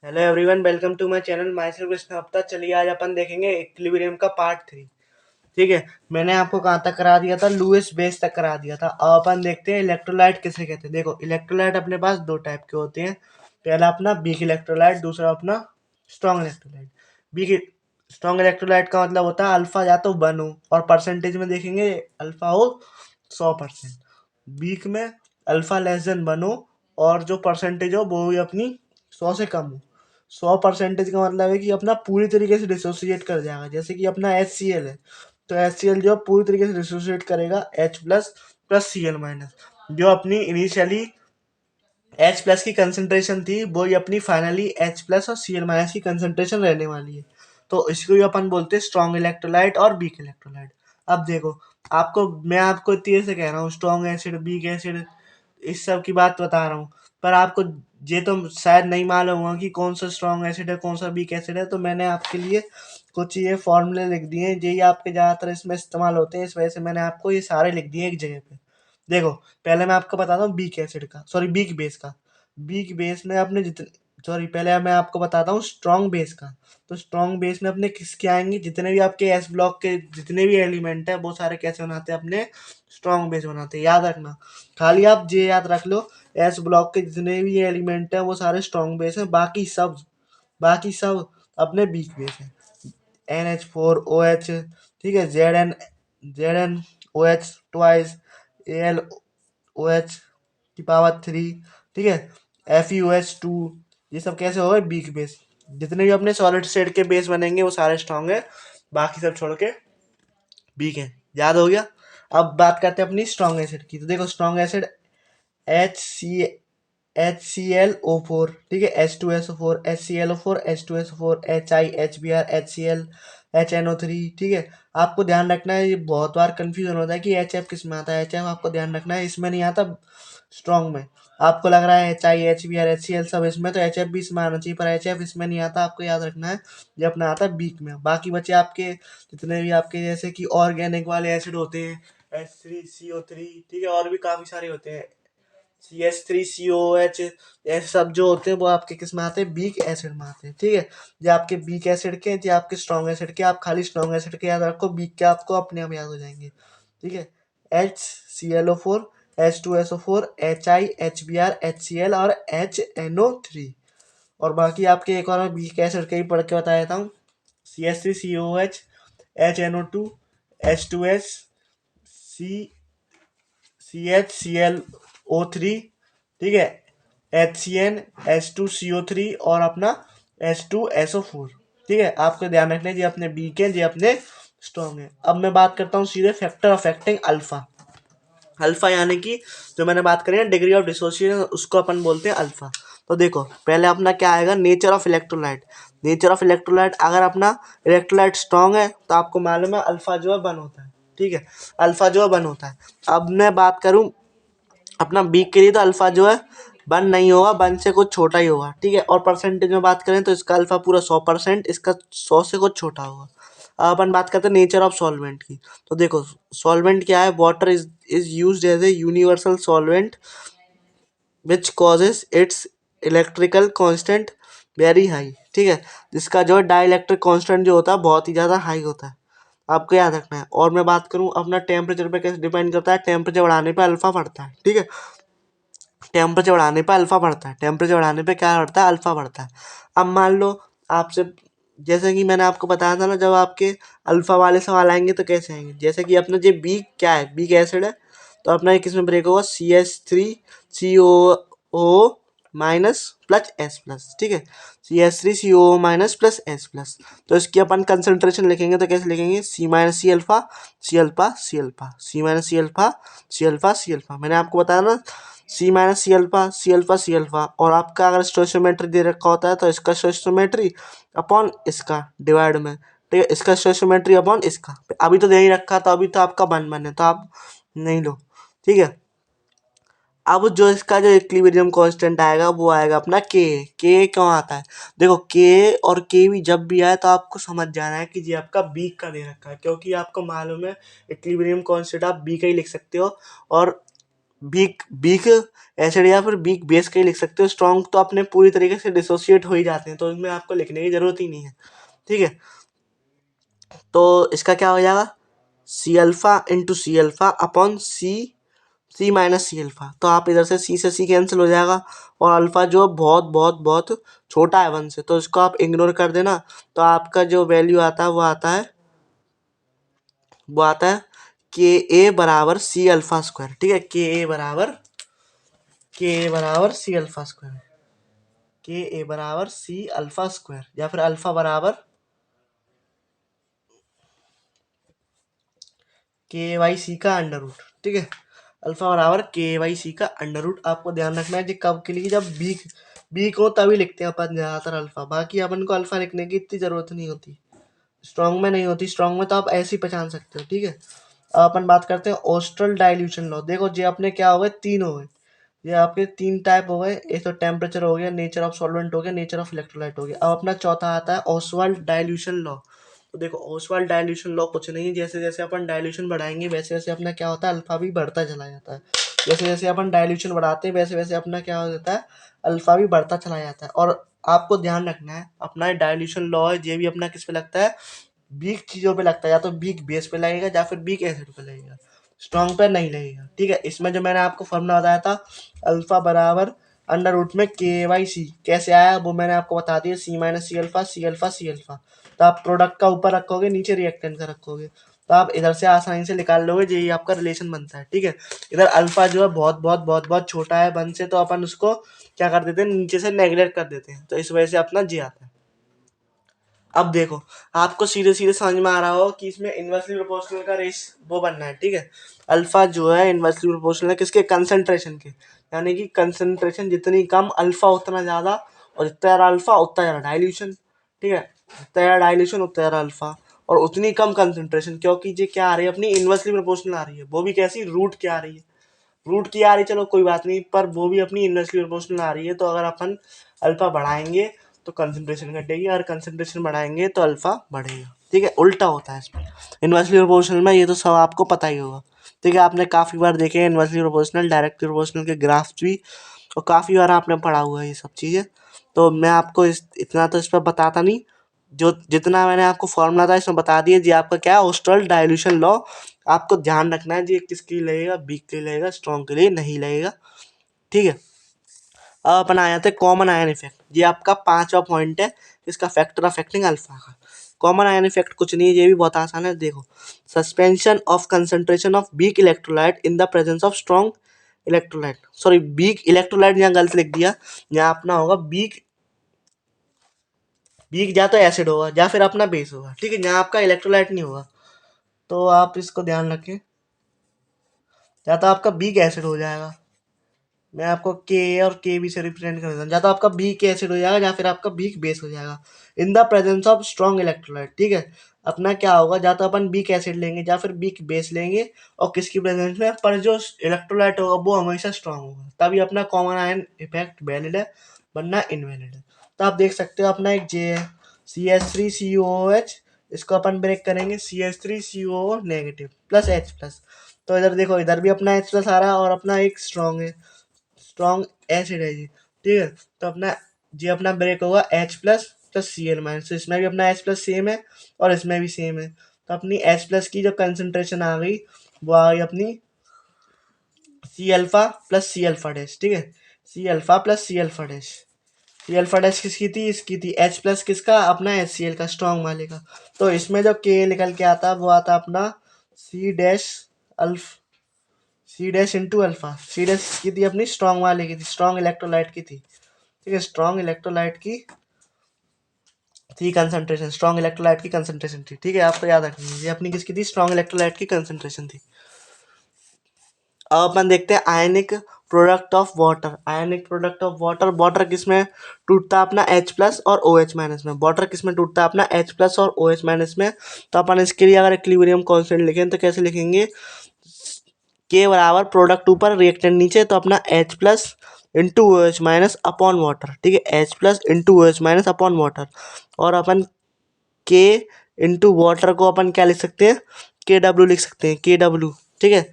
Hello everyone, welcome to my channel my self Krishna अवतार। चलिए आज अपन देखेंगे इक्विलिब्रियम का पार्ट 3। ठीक है, मैंने आपको कहाँ तक करा दिया था, लुईस बेस तक करा दिया था। अब अपन देखते हैं इलेक्ट्रोलाइट किसे कहते हैं। देखो, इलेक्ट्रोलाइट अपने पास दो टाइप के होते हैं। पहला अपना वीक इलेक्ट्रोलाइट, दूसरा अपना strong electrolyte. Weak strong electrolyte का मतलब होता है अल्फा या तो 1 हो, और परसेंटेज में देखेंगे अल्फा हो 100%। वीक में अल्फा लेस देन 1 हो, और जो परसेंटेज हो वो भी अपनी 100 से कम हो। 100% का मतलब है कि अपना पूरी तरीके से डिसोसिएट कर जाएगा। जैसे कि अपना HCl है, तो HCl जो पूरी तरीके से डिसोसिएट करेगा H plus plus Cl minus. जो अपनी इनिशियली H प्लस की कंसंट्रेशन थी, वो ही अपनी फाइनली H प्लस और Cl माइनस की कंसंट्रेशन रहने वाली है। तो इसको ही अपन बोलते हैं स्ट्रॉन्ग इलेक्ट्रोलाइट और वीक इलेक्ट्रोलाइट। अब देखो, मैं आपको इतनी देर से कह रहा हूँ स्ट्रॉन्ग एसिड, वीक एसिड, इस सब की बात बता रहा हूँ। पर आपको ये तो शायद नहीं मालूम होगा कि कौन सा स्ट्रॉन्ग एसिड है, कौन सा वीक एसिड है। तो मैंने आपके लिए कुछ ये फॉर्मूले लिख दिए हैं, यही आपके ज़्यादातर इसमें इस्तेमाल होते हैं। इस वजह से मैंने आपको ये सारे लिख दिए एक जगह पे। देखो, पहले मैं आपको बताता हूँ वीक एसिड का, सॉरी वीक बेस का। वीक बेस में अपने जितने, सॉरी पहले मैं आपको बताता हूँ स्ट्रॉन्ग बेस का। तो स्ट्रॉन्ग बेस में अपने किसके आएंगे, जितने भी आपके एस ब्लॉक के जितने भी एलिमेंट है वो सारे कैसे बनाते हैं, अपने स्ट्रॉन्ग बेस बनाते हैं। याद रखना, खाली आप ये याद रख लो, एस ब्लॉक के जितने भी एलिमेंट है वो सारे स्ट्रॉन्ग बेस हैं। बाकी सब अपने वीक बेस हैं। NH4OH, ठीक है, ZnOH ट्वाइस, AlOH की पावर 3, ठीक है, FeOH2। ये सब कैसे हो गए, वीक बेस। जितने भी अपने सॉलिड स्टेट के बेस बनेंगे वो सारे स्ट्रॉन्ग है, बाकी सब छोड़ के वीक है। याद हो गया। अब बात करते हैं अपनी स्ट्रॉन्ग एसिड की। तो देखो, स्ट्रॉन्ग एसिड HClO4, ठीक है, H2SO4, H2SO4, HI, HBr, HCl, HNO3, ठीक है। आपको ध्यान रखना है, ये बहुत बार कंफ्यूजन होता है कि HF किस में आता है। HF आपको ध्यान रखना है इसमें नहीं आता, स्ट्रॉन्ग में। आपको लग रहा है HI, HBr, HCl सब इसमें, तो HF भी इसमें आना चाहिए, पर HF इसमें नहीं आता। आपको याद रखना है ये अपना आता है वीक में। बाकी बचे आपके जितने भी आपके जैसे कि ऑर्गेनिक वाले एसिड होते हैं, H3CO3, ठीक है, और भी काफी सारे होते हैं, CH3COOH, ऐसे सब जो होते हैं वो आपके किस में आते हैं, वीक एसिड में आते हैं। ठीक है, ये आपके वीक एसिड के, ये आपके स्ट्रॉन्ग एसिड के। आप खाली स्ट्रॉन्ग एसिड के याद रखो, वीक के आपको अपने आप याद हो जाएंगे। ठीक है, HClO4, H2SO4, HI, HBr, HCl और HNO3। और बाकी आपके एक और वीक एसिड के ही पढ़ के बता देता हूँ, CH3COOH, HNO2, H2S, CHClO3, ठीक है, HCN, H2CO3 और अपना H2SO4। ठीक है, आपको ध्यान रखना है, ये अपने वीक है, ये अपने स्ट्रॉन्ग है। अब मैं बात करता हूँ सीधे फैक्टर अफेक्टिंग अल्फा। अल्फा यानी कि जो मैंने बात करी है डिग्री ऑफ डिसोसिएशन, उसको अपन बोलते हैं अल्फा। तो देखो, पहले अपना क्या आएगा, nature of electrolyte. Nature of electrolyte, अगर अपना इलेक्ट्रोलाइट स्ट्रॉन्ग है तो आपको मालूम है अल्फा जो है 1 होता है। ठीक है, अल्फा जो है 1 होता है। अब मैं बात करूं अपना बीक के लिए, तो अल्फा जो है 1 नहीं होगा, 1 से कुछ छोटा ही होगा। ठीक है, और परसेंटेज में बात करें तो इसका अल्फा पूरा 100%, इसका 100 से कुछ छोटा होगा। अब अपन बात करते हैं नेचर ऑफ सॉल्वेंट की। तो देखो, सॉल्वेंट क्या है, water is used as a universal solvent which causes its electrical constant very high. ठीक है, जिसका जो है डाइलेक्ट्रिक कांस्टेंट जो होता है बहुत ही ज़्यादा हाई होता है, आपको याद रखना है। और मैं बात करूं अपना टेम्परेचर पे कैसे डिपेंड करता है, टेम्परेचर बढ़ाने पे अल्फा बढ़ता है। ठीक है, टेम्परेचर बढ़ाने पे अल्फा बढ़ता है, टेम्परेचर बढ़ाने पे क्या बढ़ता है, अल्फा बढ़ता है। अब मान लो आपसे, जैसे कि मैंने आपको बताया था ना, जब आपके अल्फा वाले सवाल आएंगे तो कैसे आएंगे, जैसे कि अपना ये बीक क्या है, बीक एसिड है, तो अपना ये किस में ब्रेक होगा, CH3CO minus plus S plus. ठीक है, CH3CO minus plus S plus. तो इसकी अपन कंसंट्रेशन लिखेंगे तो कैसे लिखेंगे, C minus C alpha, C alpha, C alpha, C minus C alpha, C alpha, C alpha. मैंने आपको बताया ना, C minus C alpha, C alpha, C alpha. और आपका अगर स्टोइशियोमेट्री दे रखा होता है तो इसका स्टोइशियोमेट्री अपॉन इसका डिवाइड में, ठीक है, इसका स्टोइशियोमेट्री अपॉन इसका। अभी तो दे ही रखा, तो अभी तो आपका 1 है, तो आप नहीं लो। ठीक है, अब जो इसका जो इक्विलिब्रियम कांस्टेंट आएगा वो आएगा अपना के। के क्यों आता है, देखो के और के भी जब भी आए तो आपको समझ जाना है कि ये आपका बी का दे रखा है, क्योंकि आपको मालूम है इक्विलिब्रियम कांस्टेंट आप बी का ही लिख सकते हो, और वीक वीक एसिड या फिर वीक बेस के ही लिख सकते हो। स्ट्रॉन्ग तो अपने पूरी तरीके से डिसोसिएट हो ही जाते हैं, तो इसमें आपको लिखने की जरूरत ही नहीं है। ठीक है, तो इसका क्या हो जाएगा, C alpha into C alpha upon C minus C alpha. तो आप इधर से सी कैंसिल हो जाएगा, और अल्फा जो बहुत बहुत बहुत छोटा है 1 से, तो इसको आप इग्नोर कर देना। तो आपका जो वैल्यू आता है वो आता है के ए बराबर सी अल्फा स्क्वायर। ठीक है, के ए बराबर सी अल्फा स्क्वायर, के ए बराबर सी अल्फा स्क्वायर, या फिर अल्फा बराबर के वाई सी का अंडर रूट। ठीक है, अल्फा बराबर के वाई सी का अंडर रूट। आपको ध्यान रखना है कि कब के लिए, जब बीक हो तभी लिखते हैं अपन ज़्यादातर अल्फा। बाकी अपन को अल्फा लिखने की इतनी ज़रूरत नहीं होती, स्ट्रॉन्ग में नहीं होती। स्ट्रॉन्ग में तो आप ऐसे ही पहचान सकते हो। ठीक है, अब अपन बात करते हैं ऑस्ट्रल डाइल्यूशन लॉ। देखो जी, अपने क्या हो गए, 3 हो गए, ये आपके 3 टाइप हो गए। एक तो टेम्परेचर हो गया, नेचर ऑफ सॉल्वेंट हो गया, नेचर ऑफ इलेक्ट्रोलाइट हो गया। अब अपना चौथा आता है ऑसवाल्ड डाइल्यूशन लॉ। तो देखो ऑसवाल्ड डाइल्यूशन लॉ कुछ नहीं है, जैसे जैसे अपन डाइल्यूशन बढ़ाएंगे वैसे वैसे अपना क्या होता है, अल्फा भी बढ़ता चला जाता है। जैसे जैसे अपन डाइल्यूशन बढ़ाते हैं वैसे वैसे अपना क्या हो जाता है, अल्फा भी बढ़ता चला जाता है। और आपको ध्यान रखना है, अपना डाइल्यूशन लॉ है ये भी अपना किस पे लगता है, वीक चीज़ों पे लगता है। या तो वीक बेस पे लगेगा या फिर वीक एसिड पे लगेगा, स्ट्रॉन्ग पे नहीं लगेगा। ठीक है, इसमें जो मैंने आपको फॉर्मूला बताया था, अल्फा बराबर अंडर रूट में के वाई सी, कैसे आया वो मैंने आपको बता दिया, C minus C alpha, C alpha C alpha. तो आप प्रोडक्ट का ऊपर रखोगे, नीचे रिएक्टेंट का रखोगे, तो आप इधर से आसानी से निकाल लोगे, यही आपका रिलेशन बनता है। ठीक है, इधर अल्फा जो है बहुत बहुत बहुत बहुत छोटा है 1 से, तो अपन उसको क्या कर देते हैं, नीचे से नेगलेक्ट कर देते हैं, तो इस वजह से अपना जी आता है। अब देखो, आपको सीधे सीधे समझ में आ रहा हो कि इसमें इन्वर्सली प्रोपोर्शनल का रेस वो बनना है। ठीक है, अल्फा जो है इन्वर्सली प्रोपोर्शनल है किसके, कंसंट्रेशन के, यानी कि कंसंट्रेशन जितनी कम अल्फा उतना ज़्यादा, और जितना ज़्यादा अल्फा उतना ज़्यादा डाइल्यूशन। ठीक है, जितना ज़्यादा डाइल्यूशन उतना ज़्यादा अल्फा, और उतनी कम कंसंट्रेशन, क्योंकि ये क्या आ रही है, अपनी इन्वर्सली प्रोपोर्शनल आ रही है, वो भी कैसी, रूट की आ रही है। रूट की आ रही, चलो कोई बात नहीं, पर वो भी अपनी इन्वर्सली प्रोपोर्शनल आ रही है। तो अगर अपन अल्फा बढ़ाएंगे तो कंसंट्रेशन घटेगी, और कंसंट्रेशन बढ़ाएंगे तो अल्फा बढ़ेगा। ठीक है, उल्टा होता है इसमें इन्वर्सली प्रोपोर्शनल में, ये तो सब आपको पता ही होगा। ठीक है, आपने काफ़ी बार देखे हैं इन्वर्सली प्रोपोर्शनल, डायरेक्टली प्रोपोर्शनल के ग्राफ्स भी, और काफ़ी बार आपने पढ़ा हुआ है ये सब चीज़ें। तो मैं आपको इतना तो इस पर बताता नहीं, जो जितना मैंने आपको फॉर्मूला था इसमें बता दिया जी। आपका क्या है, ऑस्ट्रल डाइल्यूशन लॉ। आपको ध्यान रखना है जी, किसके लिए लगेगा, वीक के लिए लगेगा, स्ट्रॉन्ग के लिए नहीं लगेगा। ठीक है, अब अपन आ जाते हैं कॉमन आयन इफेक्ट। ये आपका 5वां पॉइंट है, इसका फैक्टर अफेक्टिंग अल्फा का। कॉमन आयन इफेक्ट कुछ नहीं है, ये भी बहुत आसान है। देखो, suspension of concentration of weak electrolyte in the presence of strong electrolyte, sorry weak electrolyte, यहाँ गलत लिख दिया, यहाँ अपना होगा वीक। वीक या तो एसिड होगा या फिर अपना बेस होगा। ठीक है, यहाँ आपका इलेक्ट्रोलाइट नहीं होगा, तो आप इसको ध्यान रखें, या तो आपका वीक एसिड हो जाएगा, मैं आपको के और के बी से रिप्रेजेंट कर देता हूँ, या तो आपका वीक एसिड हो जाएगा या फिर आपका वीक बेस हो जाएगा in the presence of strong electrolyte. ठीक है, अपना क्या होगा, या तो अपन वीक एसिड लेंगे या फिर वीक बेस लेंगे, और किसकी प्रेजेंस में, पर जो इलेक्ट्रोलाइट होगा वो हमेशा स्ट्रॉन्ग होगा, तभी अपना कॉमन आयन इफेक्ट वैलिड है, वरना इनवैलिड है। तो आप देख सकते हो, अपना एक जे है, CH3COOH, इसको अपन ब्रेक करेंगे, CH3COO negative plus H plus. तो इधर देखो, इधर भी अपना H प्लस आ रहा है, और अपना एक स्ट्रॉन्ग है, स्ट्रॉन्ग एसिड है जी। ठीक है, तो अपना जी अपना ब्रेक होगा H plus plus Cl minus, तो इसमें भी अपना H प्लस सेम है और इसमें भी सेम है। तो अपनी H प्लस की जो कंसंट्रेशन आ गई, वो आ गई अपनी C alpha plus C alpha dash. ठीक है, C alpha plus C alpha dash. C alpha dash किसकी थी, इसकी थी। H प्लस किसका, अपना HCl का, स्ट्रॉन्ग वाले का। तो इसमें जो K निकल के आता वो आता अपना C dash alpha C dash into alpha. C dash की थी अपनी स्ट्रॉन्ग वाले की थी, स्ट्रॉन्ग इलेक्ट्रोलाइट की थी। ठीक है, स्ट्रॉन्ग इलेक्ट्रोलाइट की थी कंसंट्रेशन, स्ट्रॉन्ग इलेक्ट्रोलाइट की कंसंट्रेशन थी। ठीक है, आपको याद रखनी है, ये अपनी किसकी थी, स्ट्रॉन्ग इलेक्ट्रोलाइट की कंसंट्रेशन थी। अब अपन देखते हैं ionic product of water. Ionic product of water, water किस में टूटता है, अपना H प्लस और OH माइनस में। वाटर किस में टूटता है, अपना H प्लस और OH माइनस में। तो अपन इसके लिए अगर इक्विलिब्रियम कांस्टेंट लिखें तो कैसे लिखेंगे, के बराबर प्रोडक्ट ऊपर रिएक्टेंट नीचे, तो अपना H plus into O H minus upon water. ठीक है, H plus into O H minus upon water, और अपन के इंटू वाटर को अपन क्या लिख सकते हैं, KW लिख सकते हैं, KW। ठीक है,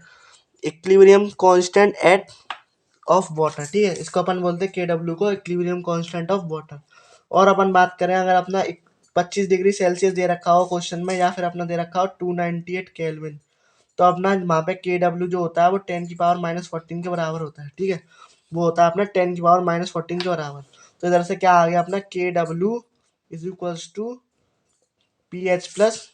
equilibrium constant eight of water, ठीक है, इसको अपन बोलते हैं के डब्ल्यू को, इक्विलिब्रियम कांस्टेंट ऑफ वाटर। और अपन बात करें अगर अपना 25 डिग्री सेल्सियस दे रखा हो क्वेश्चन में, या फिर अपना दे रखा हो 298 केल्विन, तो अपना वहाँ पे के डब्ल्यू जो होता है वो 10⁻14 के बराबर होता है, ठीक है, वो होता है अपना 10⁻14 के बराबर। तो इधर से क्या आ गया अपना K W is equals to P H plus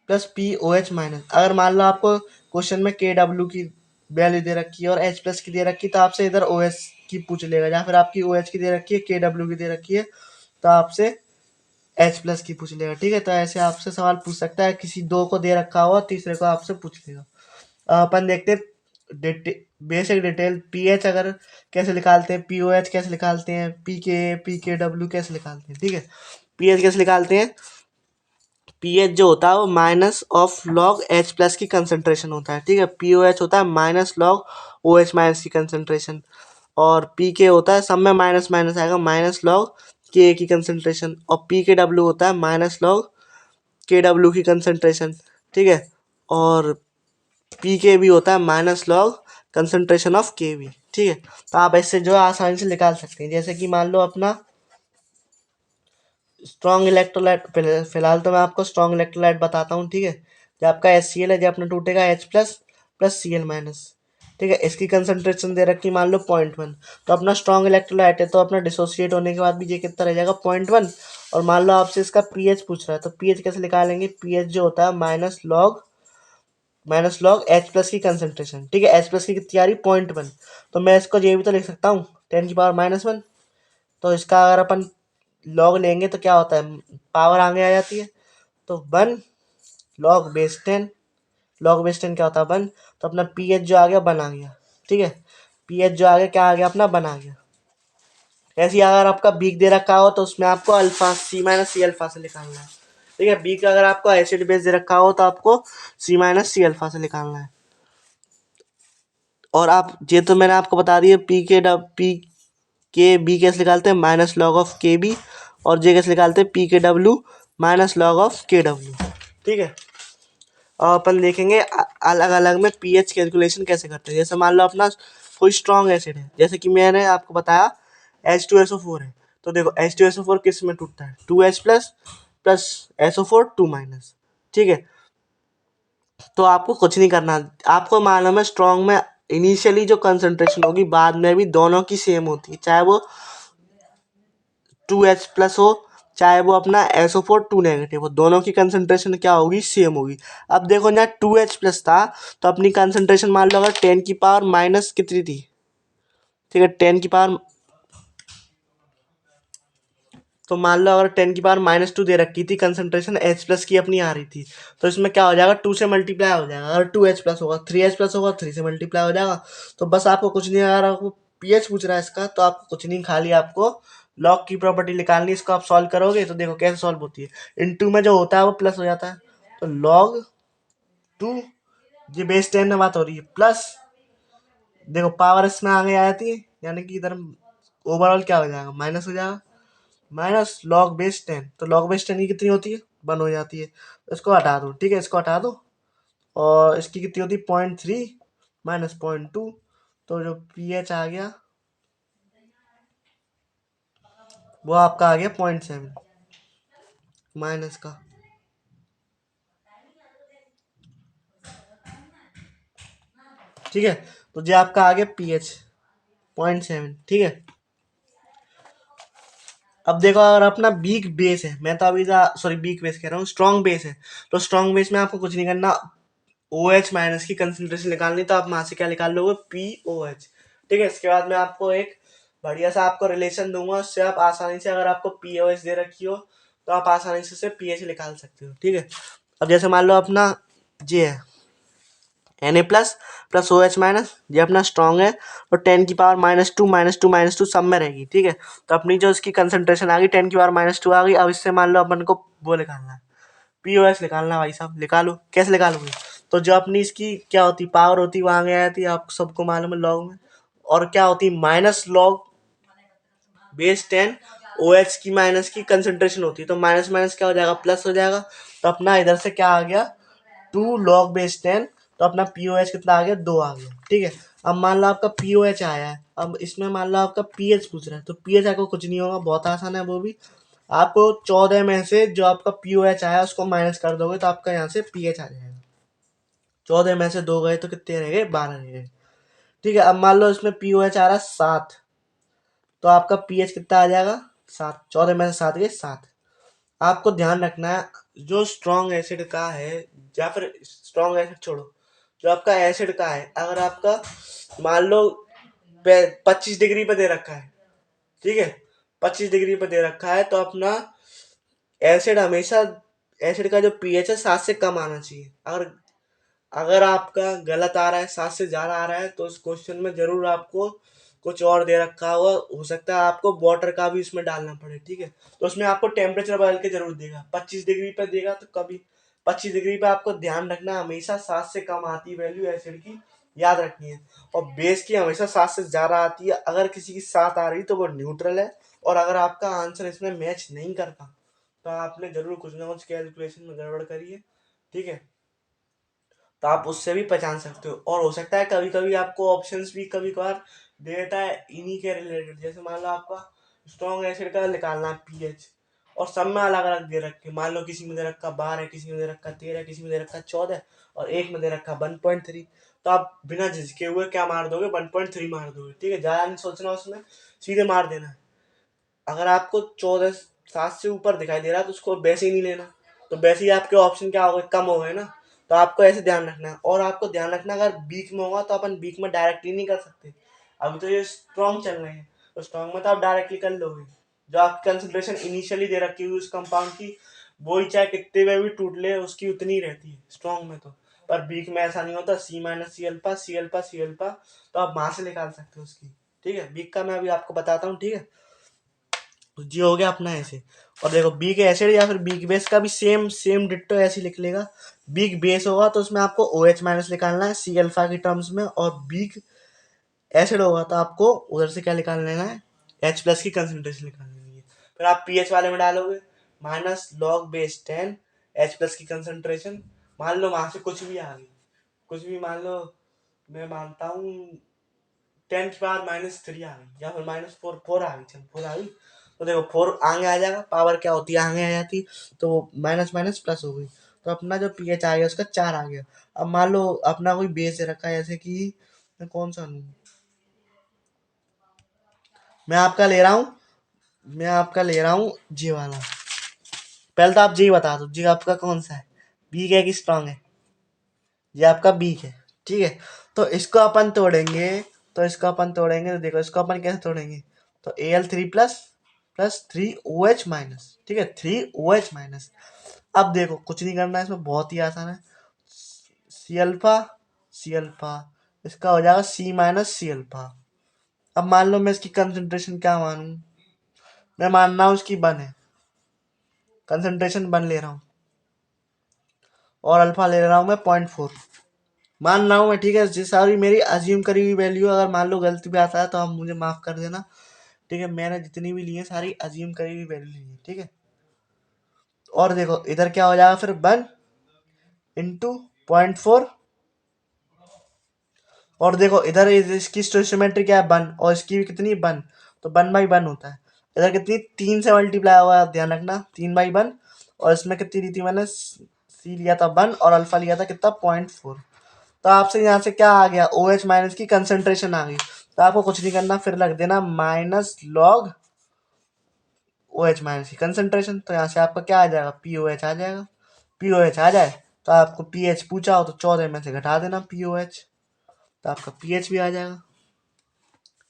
P O H minus. अगर मान लो आपको क्वेश्चन में के डब्ल्यू की वैल्यू दे रखी है और एच प्लस की दे रखी है, तो आपसे इधर ओ एच की पूछ लेगा, या फिर आपकी ओ एच की दे रखी है, के डब्ल्यू की दे रखी है, तो आपसे एच प्लस की पूछ लेगा, ठीक है। तो ऐसे आपसे सवाल पूछ सकता है, किसी दो को दे रखा हुआ तीसरे को आपसे पूछ लेगा। अपन देखते हैं बेसिक डिटेल, पी एच अगर कैसे निकालते हैं, पी ओ एच कैसे निकालते हैं, पी के डब्ल्यू कैसे निकालते हैं, ठीक है। पी एच कैसे निकालते हैं, पी एच जो होता है वो minus of log H plus की कंसंट्रेशन होता है, ठीक है। पी ओ एच होता है minus log O H minus की कंसंट्रेशन, और पी के होता है, सब में माइनस माइनस आएगा, माइनस लॉग के की कंसंट्रेशन, और पी के डब्ल्यू होता है माइनस लॉग के डब्ल्यू की कंसंट्रेशन, ठीक है। और पी के भी होता है minus log concentration of K V, ठीक है। तो आप इससे जो है आसानी से निकाल सकते हैं। जैसे कि मान लो अपना स्ट्रॉन्ग इलेक्ट्रोलाइट, फिलहाल तो मैं आपको स्ट्रॉन्ग इलेक्ट्रोलाइट बताता हूँ, ठीक है। जो आपका एच सी एल है, जो अपना टूटेगा H plus plus C L minus, ठीक है। इसकी कंसंट्रेशन दे रखी मान लो 0.1, तो अपना स्ट्रॉन्ग इलेक्ट्रोलाइट है, तो अपना डिसोसिएट होने के बाद भी ये कितना रह जाएगा 0.1। और मान लो आपसे इसका पीएच पूछ रहा है, तो पीएच कैसे निकालेंगे, पीएच जो होता है माइनस लॉग एच प्लस की कंसंट्रेशन, ठीक है। एच प्लस की कितनी आ रही 0.1, तो मैं इसको ये भी तो लिख सकता हूँ 10⁻⁻1। तो इसका अगर अपन लॉग लेंगे तो क्या होता है, पावर आगे आ जाती है, तो 1 log base 10, log base 10 क्या होता है 1, तो अपना पी एच जो आ गया 1 आ गया, ठीक है। पी एच जो आ गया क्या आ गया अपना 1 आ गया। ऐसे ही अगर आपका बीक दे रखा हो तो उसमें आपको अल्फा सी माइनस सी अल्फा से निकालना है, ठीक है। बीक अगर आपको एसिड बेस दे रखा हो तो आपको सी माइनस सी अल्फा से निकालना है। और आप ये तो मैंने आपको बता दिया, पी के बी कैसे निकालते हैं, माइनस लॉग ऑफ के बी, और जे कैसे निकालते हैं, P K W minus log of के डब्ल्यू, ठीक है। और अपन देखेंगे अलग अलग में पीएच कैलकुलेशन कैसे करते हैं। जैसे मान लो अपना कोई स्ट्रॉन्ग एसिड है, जैसे कि मैंने आपको बताया H2SO4 है, तो देखो H2SO4 किस में टूटता है, 2H plus plus SO4 2 minus, ठीक है। तो आपको कुछ नहीं करना, आपको मालूम है स्ट्रॉन्ग में इनिशियली जो कंसंट्रेशन होगी बाद में भी दोनों की सेम होती है, चाहे वो 2H प्लस हो, चाहे वो अपना SO4 2 नेगेटिव हो, दोनों की कंसंट्रेशन क्या होगी, सेम होगी। अब देखो यहाँ 2H प्लस था, तो अपनी कंसंट्रेशन मान लो अगर 10⁻⁻ कितनी थी, ठीक है, 10 की पावर, तो मान लो अगर 10⁻⁻2 दे रखी थी, कंसंट्रेशन H प्लस की अपनी आ रही थी, तो इसमें क्या हो जाएगा 2 से मल्टीप्लाई हो जाएगा। अगर 2H प्लस होगा 3H प्लस होगा 3 से मल्टीप्लाई हो जाएगा। तो बस आपको कुछ नहीं, अगर आपको पीएच पूछ रहा है इसका, तो आपको कुछ नहीं, खाली आपको लॉग की प्रॉपर्टी निकालनी है। इसको आप सॉल्व करोगे तो देखो कैसे सॉल्व होती है, इनटू में जो होता है वो प्लस हो जाता है, तो लॉग 2, ये बेस 10 में बात हो रही है, प्लस देखो पावर इसमें आगे आ जाती है, यानी कि इधर ओवरऑल क्या हो जाएगा, माइनस हो जाएगा, माइनस log base 10, तो log base 10 की कितनी होती है 1 हो जाती है, तो इसको हटा दो, ठीक है, इसको हटा दो। और इसकी कितनी होती है 0.3 माइनस 0.2, तो जो पी एच आ गया वो आपका आ गया 0.7 माइनस का, ठीक है। तो जो आपका आ गया पी एच 0.7, ठीक है। अब देखो अगर अपना वीक बेस है, मैं तो अभी सॉरी वीक बेस कह रहा हूँ, स्ट्रॉन्ग बेस है, तो स्ट्रॉन्ग बेस में आपको कुछ नहीं करना, ओ एच माइनस की कंसंट्रेशन निकालनी, तो आप वहां से क्या निकाल लोगे, पी ओ एच, ठीक है। इसके बाद मैं आपको एक बढ़िया सा आपको रिलेशन दूंगा, उससे आप आसानी से, अगर आपको पी ओ एच दे रखी हो तो आप आसानी से पी एच निकाल सकते हो, ठीक है। अब जैसे मान लो अपना जे है N A plus plus O H minus, ये अपना स्ट्रॉन्ग है, और 10⁻⁻2 सब में रहेगी, ठीक है। तो अपनी जो इसकी कंसंट्रेशन आ गई 10⁻⁻2 आ गई। अब इससे मान लो अपन को वो निकालना है, पी ओ एस निकालना है, भाई साहब निकालो, कैसे निकालोगे, तो जो अपनी इसकी क्या होती पावर होती वहां आ जाती है, आप सबको मालूम है लॉग में, और क्या होती minus log base 10, O H की माइनस की कंसंट्रेशन होती है, तो माइनस माइनस क्या हो जाएगा, प्लस हो जाएगा। तो अपना इधर से क्या आ गया 2 log base 10 तो अपना पीओएच कितना आ गया, 2 आ गया। ठीक है, अब मान लो आपका पीओएच आया है, अब इसमें मान लो आपका पीएच पूछ रहा है, तो पीएच आपको कुछ नहीं होगा, बहुत आसान है वो भी। आपको 14 में से जो आपका पीओएच आया उसको माइनस कर दोगे तो आपका यहाँ से पीएच आ जाएगा। 14 में से 2 गए तो कितने रह गए, 12 रह गए। ठीक है, अब मान लो इसमें पीओएच आ रहा है 7, तो आपका पीएच कितना आ जाएगा, 7। 14 में से 7 गए 7। आपको ध्यान रखना है जो स्ट्रॉन्ग एसिड का है, या फिर स्ट्रॉन्ग एसिड छोड़ो, जो आपका एसिड का है, अगर आपका मान लो 25 डिग्री पे दे रखा है, ठीक है, 25 डिग्री पे दे रखा है, तो अपना एसिड हमेशा, एसिड का जो पीएच है 7 से कम आना चाहिए। अगर अगर आपका गलत आ रहा है, 7 से ज़्यादा आ रहा है, तो इस क्वेश्चन में ज़रूर आपको कुछ और दे रखा होगा, हो सकता है आपको वाटर का भी उसमें डालना पड़े। ठीक है, तो उसमें आपको टेम्परेचर बदल के जरूर देगा, 25 डिग्री पे देगा तो कभी 25 डिग्री पे आपको ध्यान रखना, हमेशा 7 से कम आती वैल्यू एसिड की याद रखनी है, और बेस की हमेशा 7 से ज़्यादा आती है। अगर किसी की 7 आ रही तो वो न्यूट्रल है, और अगर आपका आंसर इसमें मैच नहीं करता तो आपने जरूर कुछ ना कुछ कैलकुलेशन में गड़बड़ करी है। ठीक है, तो आप उससे भी पहचान सकते हो, और हो सकता है कभी कभी आपको ऑप्शंस भी कभी कभार दे देता है इन्हीं के रिलेटेड। जैसे मान लो आपका स्ट्रॉन्ग एसिड का निकालना है पीएच, और सब में अलग अलग दे रखे, मान लो किसी में दे रखा 12, किसी में दे रखा 13, किसी में दे रखा 14, और एक में दे रखा 1.3, तो आप बिना झिझके हुए क्या मार दोगे, 1.3 मार दोगे। ठीक है, ज़्यादा नहीं सोचना उसमें, सीधे मार देना है। अगर आपको 14 7 से ऊपर दिखाई दे रहा है तो उसको वैसे ही नहीं लेना, तो वैसे ही आपके ऑप्शन क्या हो गए, कम हो गए ना। तो आपको ऐसे ध्यान रखना है, और आपको ध्यान रखना अगर वीक में होगा तो अपन वीक में डायरेक्टली नहीं कर सकते। अभी तो ये स्ट्रॉन्ग चल रहे हैं, तो स्ट्रॉन्ग में तो आप डायरेक्टली कर लोगे। जो आपकी कंसंट्रेशन इनिशियली दे रखी हुई उस कंपाउंड की, वही चाहे कितने में भी टूट ले उसकी उतनी ही रहती है स्ट्रॉन्ग में तो। पर वीक में ऐसा नहीं होता, C minus C alpha, C alpha, C alpha, तो आप वहां से निकाल सकते हो उसकी। ठीक है, वीक का मैं अभी आपको बताता हूँ। ठीक है, तो जी हो गया अपना ऐसे। और देखो बीक एसिड या फिर बीक बेस का भी सेम सेम डिट्टो ऐसे लिख लेगा। बीक बेस होगा तो उसमें आपको ओ एच माइनस निकालना है सी अल्फा की टर्म्स में, और बीक एसिड होगा तो आपको उधर से क्या निकाल लेना है, एच प्लस की कंसंट्रेशन निकाल लेनी है। फिर आप पीएच वाले में डालोगे minus log base 10 H plus की कंसंट्रेशन। मान लो वहां से कुछ भी आ गई, कुछ भी मान लो, मैं मानता हूँ 10 की पावर -3 आ गई, या फिर -4 4 आ गई, चल 4 आ गई, तो देखो 4 आगे आ जाएगा, पावर क्या होती है आगे आ जाती, तो वो माइनस माइनस प्लस हो गई, तो अपना जो पीएच आ गया उसका 4 आ गया। अब मान लो अपना कोई बेस दे रखा है, जैसे कि मैं कौन सा लूँ, मैं आपका ले रहा हूँ मैं आपका ले रहा हूँ जी वाला। पहले तो आप जी बता दो, जी आपका कौन सा है, वीक है कि स्ट्रांग है, ये आपका वीक है। ठीक है, तो इसको अपन तोड़ेंगे, तो देखो इसको अपन कैसे तोड़ेंगे, तो Al3 plus plus 3OH minus. ठीक है, 3OH माइनस। अब देखो कुछ नहीं करना है इसमें, बहुत ही आसान है, सी अल्फा, सी अल्फा, इसका हो जाएगा सी माइनस सी अल्फा। अब मान लो मैं इसकी कंसंट्रेशन क्या मानूं, मैं मान रहा हूँ इसकी 1 है, कंसंट्रेशन 1 ले रहा हूँ, और अल्फा ले रहा हूँ मैं 0.4, मान रहा हूँ मैं। ठीक है, जिस सारी मेरी अज्यूम करी हुई वैल्यू, अगर मान लो गलती भी आता है तो आप मुझे माफ कर देना। ठीक है, मैंने जितनी भी ली है सारी अज्यूम करी हुई वैल्यू ली है। ठीक है, और देखो इधर क्या हो जाएगा फिर 1 इंटू 0.4, और देखो इधर इसकी स्टोइशियोमेट्री क्या है 1, और इसकी भी कितनी 1, तो 1/1 होता है। इधर कितनी 3 से मल्टीप्लाई हुआ है, ध्यान रखना 3/1, और इसमें कितनी ली थी मैंने, सी लिया था 1 और अल्फा लिया था कितना 0.4। तो आपसे यहाँ से क्या आ गया, ओ एच माइनस की कंसंट्रेशन आ गई, तो आपको कुछ नहीं करना, फिर लग देना minus log O H minus की कंसंट्रेशन। तो यहाँ से आपका क्या आ जाएगा, पी ओ एच आ जाएगा। पी ओ एच आ जाए तो आपको पी एच पूछा हो तो 14 में से घटा देना पी ओ एच, तो आपका पी एच भी आ जाएगा।